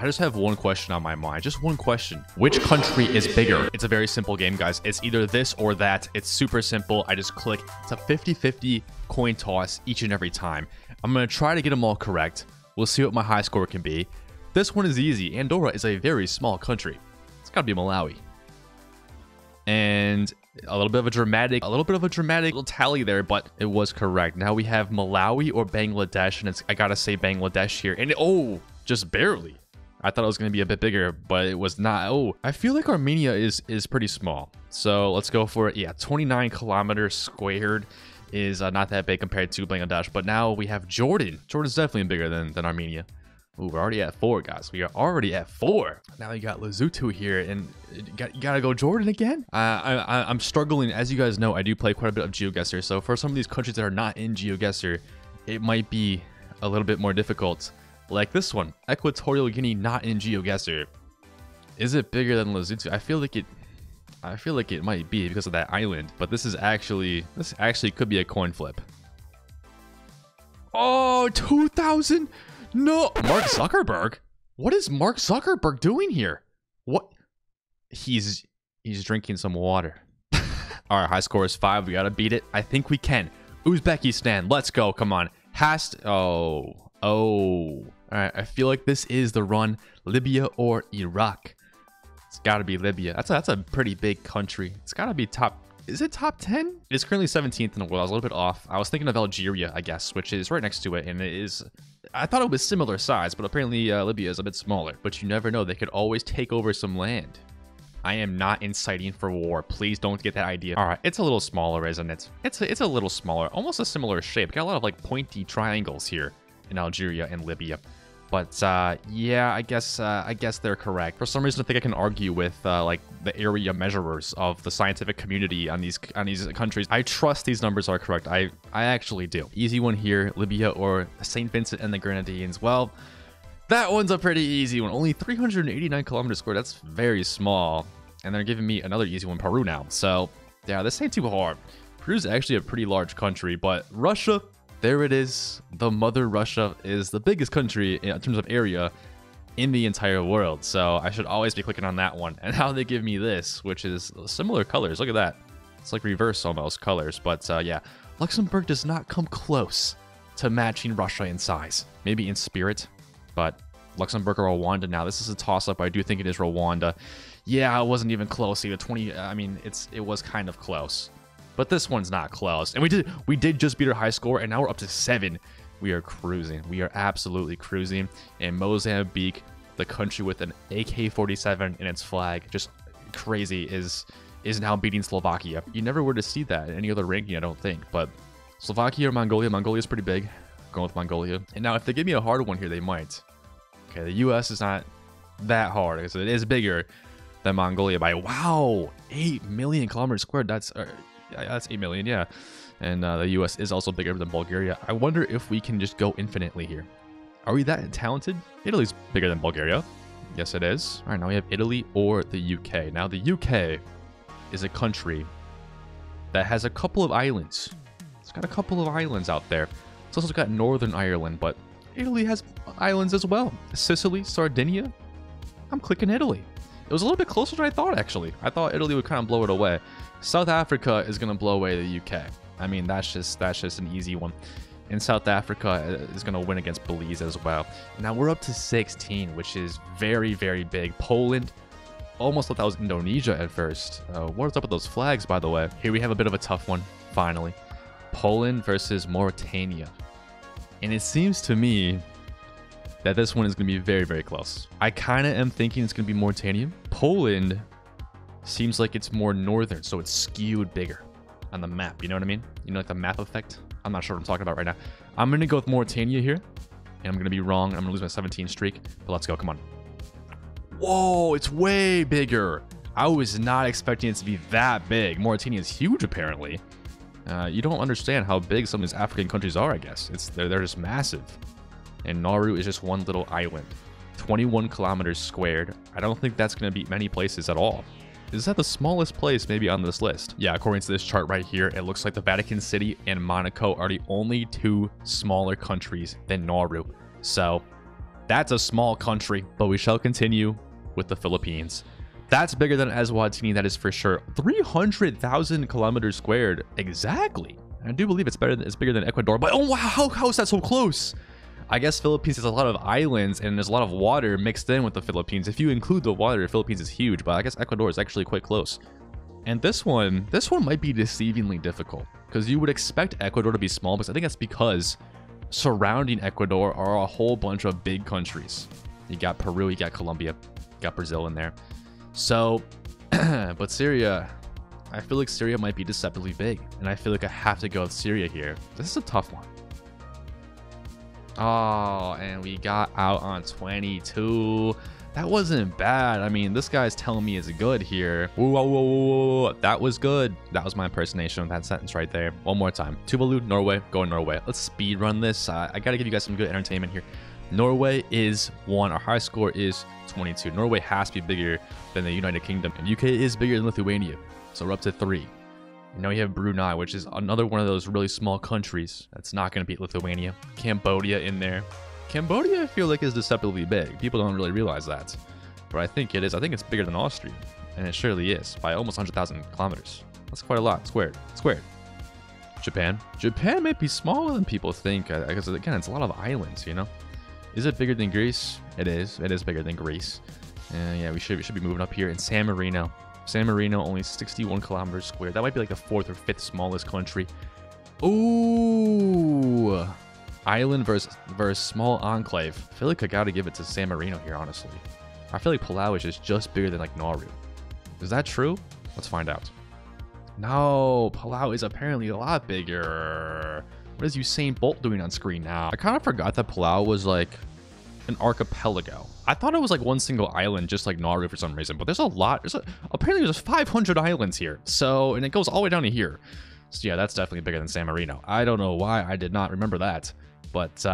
I just have one question on my mind. Just one question. Which country is bigger? It's a very simple game, guys. It's either this or that. It's super simple. I just click. It's a 50-50 coin toss each and every time. I'm going to try to get them all correct. We'll see what my high score can be. This one is easy. Andorra is a very small country. It's got to be Malawi. And a little bit of a dramatic little tally there, but it was correct. Now we have Malawi or Bangladesh, and I gotta say Bangladesh here. And oh, just barely. I thought it was gonna be a bit bigger, but it was not. Oh, I feel like Armenia is pretty small. So let's go for it. Yeah, 29 kilometers squared is not that big compared to Bangladesh. But now we have Jordan. Jordan's definitely bigger than Armenia. Ooh, we're already at 4, guys. We are already at 4. Now you got Lesotho here, and you gotta go Jordan again? I'm struggling. As you guys know, I do play quite a bit of GeoGuessr, so for some of these countries that are not in GeoGuessr, it might be a little bit more difficult. Like this one, Equatorial Guinea, not in GeoGuessr. Is it bigger than Lesotho? I feel like it might be because of that island, but this actually could be a coin flip. Oh, 2,000. No, Mark Zuckerberg? What is Mark Zuckerberg doing here? What? He's drinking some water. All right, high score is 5. We got to beat it. I think we can. Uzbekistan, let's go. Come on. Oh. All right, I feel like this is the run. Libya or Iraq? It's got to be Libya. That's a pretty big country. It's got to be top. Is it top 10? It's currently 17th in the world. I was a little bit off. I was thinking of Algeria, I guess, which is right next to it, and it is. I thought it was similar size, but apparently Libya is a bit smaller. But you never know. They could always take over some land. I am not inciting for war. Please don't get that idea. All right, it's a little smaller, isn't it? It's a little smaller. Almost a similar shape. Got a lot of like pointy triangles here in Algeria and Libya. But yeah, I guess they're correct. For some reason, I think I can argue with like the area measurers of the scientific community on these countries. I trust these numbers are correct. I actually do. Easy one here, Libya or St. Vincent and the Grenadines. Well, that one's a pretty easy one. Only 389 kilometers squared. That's very small. And they're giving me another easy one, Peru now. So yeah, this ain't too hard. Peru's actually a pretty large country, but Russia. There it is. The mother Russia is the biggest country in terms of area in the entire world. So I should always be clicking on that one. And now they give me this, which is similar colors. Look at that. It's like reverse almost colors. But yeah, Luxembourg does not come close to matching Russia in size. Maybe in spirit, but Luxembourg or Rwanda now. This is a toss-up. I do think it is Rwanda. Yeah, it wasn't even close. Either 20. I mean, it was kind of close. But this one's not close. And we did just beat our high score, and now we're up to 7. We are cruising. We are absolutely cruising. And Mozambique, the country with an AK-47 in its flag, just crazy, is now beating Slovakia. You never were to see that in any other ranking, I don't think. But Slovakia or Mongolia? Mongolia's pretty big. Going with Mongolia. And now if they give me a hard one here, they might. Okay, the US is not that hard because it is bigger than Mongolia by, wow, 8 million kilometers squared. That's 8 million, yeah. And the US is also bigger than Bulgaria. I wonder if we can just go infinitely here. Are we that talented? Italy's bigger than Bulgaria. Yes, it is. All right, now we have Italy or the UK. Now, the UK is a country that has a couple of islands. It's got a couple of islands out there. It's also got Northern Ireland, but Italy has islands as well. Sicily, Sardinia. I'm clicking Italy. It was a little bit closer than I thought, actually. I thought Italy would kind of blow it away. South Africa is going to blow away the UK. I mean, that's just an easy one. And South Africa is going to win against Belize as well. Now we're up to 16, which is very, very big. Poland, almost thought that was Indonesia at first. What's up with those flags, by the way? Here we have a bit of a tough one, finally. Poland versus Mauritania. And it seems to me that this one is going to be very, very close. I kind of am thinking it's going to be Mauritania. Poland seems like it's more northern, so it's skewed bigger on the map. You know what I mean? You know, like the map effect? I'm not sure what I'm talking about right now. I'm going to go with Mauritania here, and I'm going to be wrong. I'm going to lose my 17 streak, but let's go. Come on. Whoa, it's way bigger. I was not expecting it to be that big. Mauritania is huge, apparently. You don't understand how big some of these African countries are, I guess. They're just massive. And Nauru is just one little island. 21 kilometers squared. I don't think that's going to beat many places at all. Is that the smallest place maybe on this list? Yeah, according to this chart right here, it looks like the Vatican City and Monaco are the only 2 smaller countries than Nauru. So That's a small country, but we shall continue with the Philippines. That's bigger than Eswatini, that is for sure. 300,000 kilometers squared. Exactly. I do believe it's bigger than Ecuador, but oh wow, how is that so close? I guess Philippines has a lot of islands and there's a lot of water mixed in with the Philippines. If you include the water, Philippines is huge, but I guess Ecuador is actually quite close. And this one might be deceivingly difficult because you would expect Ecuador to be small, because I think that's because surrounding Ecuador are a whole bunch of big countries. You got Peru, you got Colombia, you got Brazil in there. So, but Syria, I feel like Syria might be deceptively big, and I feel like I have to go with Syria here. This is a tough one. Oh, and we got out on 22. That wasn't bad. I mean, this guy's telling me it's good here. Whoa, whoa, whoa, whoa. That was good. That was my impersonation of that sentence right there. One more time. Tuvalu, Norway, going Norway. Let's speed run this. I gotta give you guys some good entertainment here. Norway is 1. Our high score is 22. Norway has to be bigger than the United Kingdom, and UK is bigger than Lithuania. So we're up to 3. Now you have Brunei, which is another one of those really small countries that's not going to beat Lithuania. Cambodia in there. Cambodia, I feel like, is deceptively big. People don't really realize that, but I think it is. I think it's bigger than Austria, and it surely is by almost 100,000 kilometers. That's quite a lot. Squared. Japan. Japan might be smaller than people think, because again, it's a lot of islands, you know. Is it bigger than Greece? It is. It is bigger than Greece. Yeah, we should be moving up here. In San Marino. San Marino, only 61 kilometers squared. That might be like the 4th or 5th smallest country. Ooh. Island versus small enclave. I feel like I gotta give it to San Marino here, honestly. I feel like Palau is just bigger than like Nauru. Is that true? Let's find out. No, Palau is apparently a lot bigger. What is Usain Bolt doing on screen now? I kind of forgot that Palau was like an archipelago. I thought it was like one single island, just like Nauru for some reason, but there's a lot. Apparently there's 500 islands here. So, and it goes all the way down to here. So yeah, that's definitely bigger than San Marino. I don't know why I did not remember that, but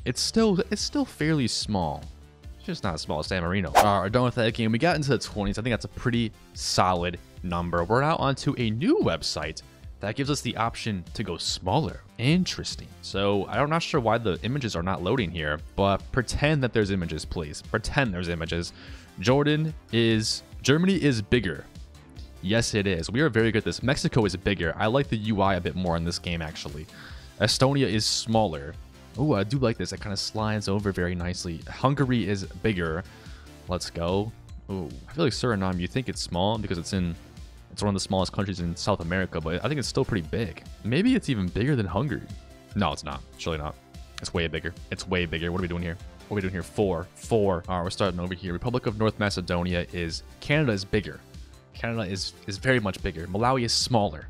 it's still fairly small. It's just not as small as San Marino. All right, we're done with that game. We got into the 20s. I think that's a pretty solid number. We're now onto a new website that gives us the option to go smaller. Interesting. So I'm not sure why the images are not loading here, but pretend that there's images, please. Pretend there's images. Germany is bigger. Yes, it is. We are very good at this. Mexico is bigger. I like the UI a bit more in this game, actually. Estonia is smaller. Oh, I do like this. It kind of slides over very nicely. Hungary is bigger. Let's go. Oh, I feel like Suriname, you think it's small because it's one of the smallest countries in South America, but I think it's still pretty big. Maybe it's even bigger than Hungary. No, it's not. Surely not. It's way bigger. It's way bigger. What are we doing here? What are we doing here? 4. All right, we're starting over here. Republic of North Macedonia Canada is bigger. Canada is very much bigger. Malawi is smaller.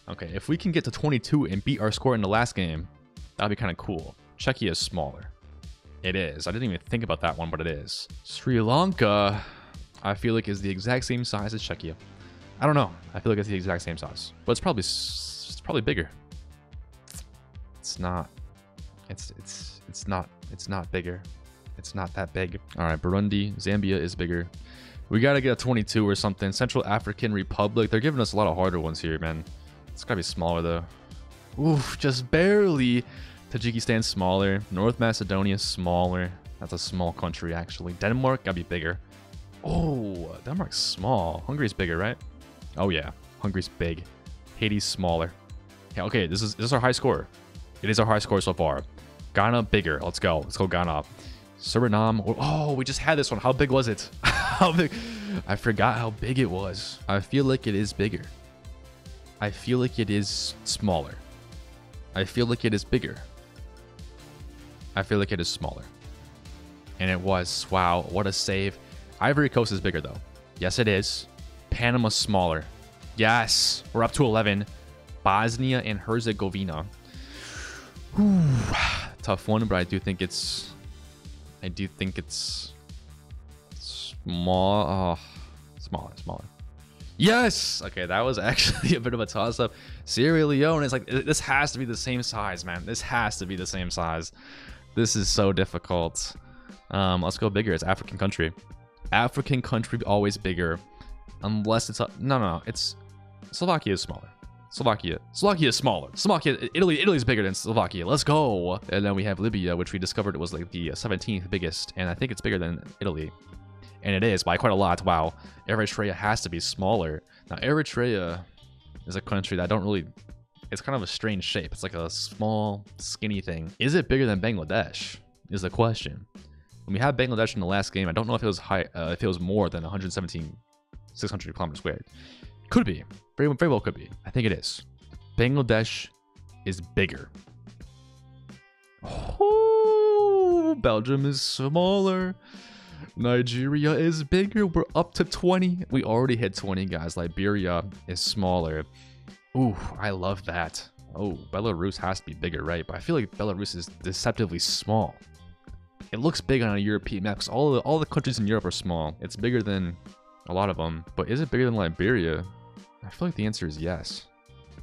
Okay, if we can get to 22 and beat our score in the last game, that'd be kind of cool. Czechia is smaller. It is. I didn't even think about that one, but it is. Sri Lanka, I feel like, is the exact same size as Czechia. I don't know. I feel like it's the exact same size, but it's probably bigger. It's not. It's not bigger. It's not that big. All right, Burundi, Zambia is bigger. We gotta get a 22 or something. Central African Republic. They're giving us a lot of harder ones here, man. It's gotta be smaller though. Oof, just barely. Tajikistan smaller. North Macedonia smaller. That's a small country actually. Denmark gotta be bigger. Oh, Denmark's small. Hungary's bigger, right? Oh yeah, Hungary's big. Haiti's smaller. Yeah, okay, this is our high score. It is our high score so far. Ghana bigger. Let's go. Let's go Ghana. Suriname. Oh, we just had this one. How big was it? How big? I forgot how big it was. I feel like it is bigger. I feel like it is smaller. I feel like it is bigger. I feel like it is smaller. And it was. Wow, what a save. Ivory Coast is bigger though. Yes, it is. Panama's smaller. Yes, we're up to 11. Bosnia and Herzegovina. Whew. Tough one, but I do think it's small. Oh, smaller. Yes. Okay, that was actually a bit of a toss-up. Sierra Leone is like, this has to be the same size, man. This has to be the same size. This is so difficult. Let's go bigger. It's African country. African country always bigger, unless it's no. It's Slovakia is smaller. Slovakia is smaller. Italy's bigger than Slovakia. Let's go. And then we have Libya, which we discovered was like the 17th biggest, and I think it's bigger than Italy. And it is by quite a lot. Wow. Eritrea has to be smaller. Now, Eritrea is a country that I don't really... It's kind of a strange shape. It's like a small, skinny thing. Is it bigger than Bangladesh? Is the question. When we had Bangladesh in the last game, I don't know if it was if it was more than 117,600 kilometers squared. Could be. Very well could be. I think it is. Bangladesh is bigger. Oh, Belgium is smaller. Nigeria is bigger. We're up to 20. We already hit 20, guys. Liberia is smaller. Ooh, I love that. Oh, Belarus has to be bigger, right? But I feel like Belarus is deceptively small. It looks big on a European map because all the countries in Europe are small. It's bigger than a lot of them. But is it bigger than Liberia? I feel like the answer is yes.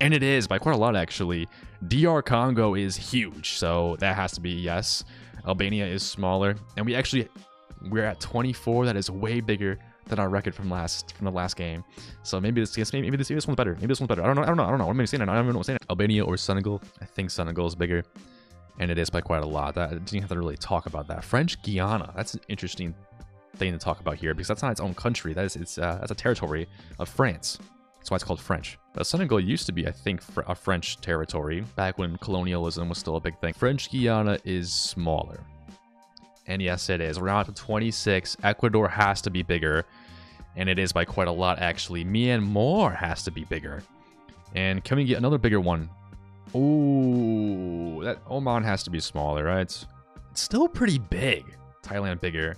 And it is, by quite a lot, actually. DR Congo is huge, so that has to be yes. Albania is smaller. And we're at 24. That is way bigger than our record from the last game. So maybe this one's better. Maybe this one's better. I don't know. What am I saying? I don't even know what I'm saying. Albania or Senegal? I think Senegal is bigger. And it is by quite a lot. I didn't have to really talk about that. French Guiana. That's an interesting thing to talk about here because that's not its own country. That's a territory of France. That's why it's called French. Senegal used to be, I think, a French territory back when colonialism was still a big thing. French Guiana is smaller. And yes, it is. We're on to 26. Ecuador has to be bigger. And it is by quite a lot, actually. Myanmar has to be bigger. And can we get another bigger one? Ooh, that Oman has to be smaller, right? It's still pretty big. Thailand bigger.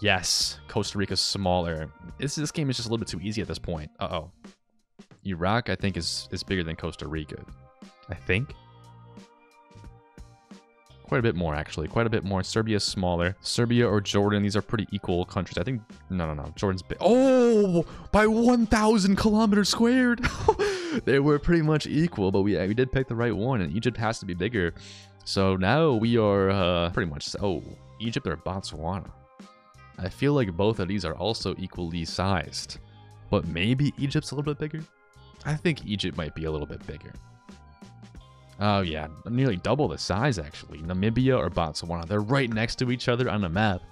Yes, Costa Rica's smaller. This game is just a little bit too easy at this point. Uh-oh. Iraq, I think, is bigger than Costa Rica. I think. Quite a bit more, actually. Quite a bit more. Serbia's smaller. Serbia or Jordan, these are pretty equal countries. I think... No. Jordan's big. Oh! By 1,000 kilometers squared! They were pretty much equal, but we did pick the right one, and Egypt has to be bigger. So now we are pretty much... Oh, Egypt or Botswana. I feel like both of these are also equally sized. But maybe Egypt's a little bit bigger? I think Egypt might be a little bit bigger. Oh yeah, nearly double the size actually. Namibia or Botswana, they're right next to each other on the map.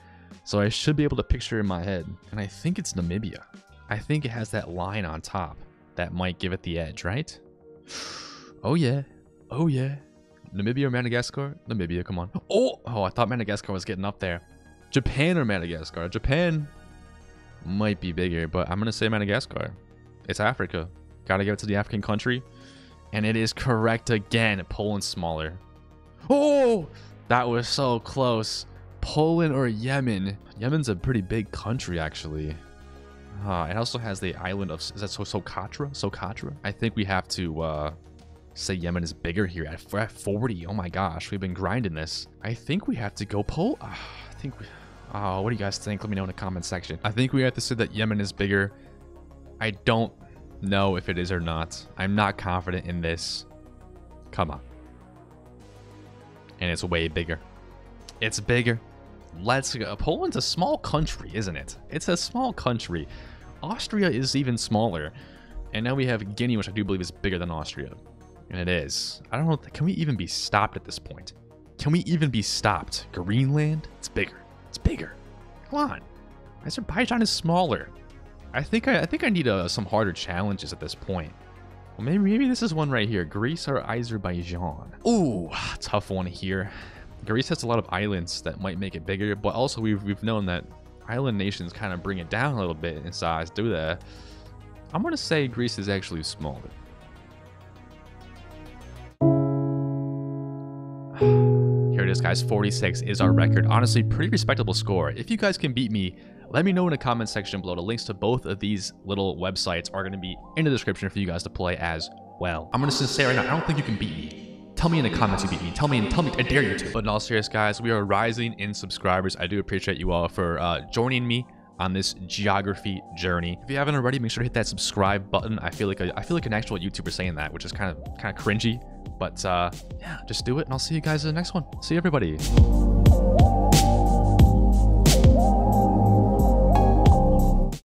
So I should be able to picture in my head. And I think it's Namibia. I think it has that line on top that might give it the edge, right? Oh yeah, oh yeah. Namibia or Madagascar? Namibia, come on. Oh, I thought Madagascar was getting up there. Japan or Madagascar? Japan might be bigger, but I'm gonna say Madagascar. It's Africa. Gotta give it to the African country. And it is correct again. Poland's smaller. Oh, that was so close. Poland or Yemen? Yemen's a pretty big country, actually. It also has the island of... Is that Socotra? Socotra? I think we have to say Yemen is bigger here at 40. Oh my gosh, we've been grinding this. I think we have to go what do you guys think? Let me know in the comment section. I think we have to say that Yemen is bigger. I don't know if it is or not. I'm not confident in this. Come on. And it's way bigger. It's bigger. Let's go. Poland's a small country, isn't it? It's a small country. Austria is even smaller. And now we have Guinea, which I do believe is bigger than Austria. And it is. I don't know. Can we even be stopped at this point? Can we even be stopped? Greenland? It's bigger. It's bigger. Come on. Azerbaijan is smaller. I think I need some harder challenges at this point. Well, maybe this is one right here. Greece or Azerbaijan? Ooh, tough one here. Greece has a lot of islands that might make it bigger, but also we've known that island nations kind of bring it down a little bit in size. Do that. I'm gonna say Greece is actually smaller. Here it is, guys. 46 is our record. Honestly, pretty respectable score. If you guys can beat me, let me know in the comment section below. The links to both of these little websites are going to be in the description for you guys to play as well. I'm going to say right now, I don't think you can beat me. Tell me in the comments you beat me. Tell me, I dare you to. But in all seriousness, guys, we are rising in subscribers. I do appreciate you all for joining me on this geography journey. If you haven't already, make sure to hit that subscribe button. I feel like an actual YouTuber saying that, which is kind of cringy. But yeah, just do it, and I'll see you guys in the next one. See you, everybody.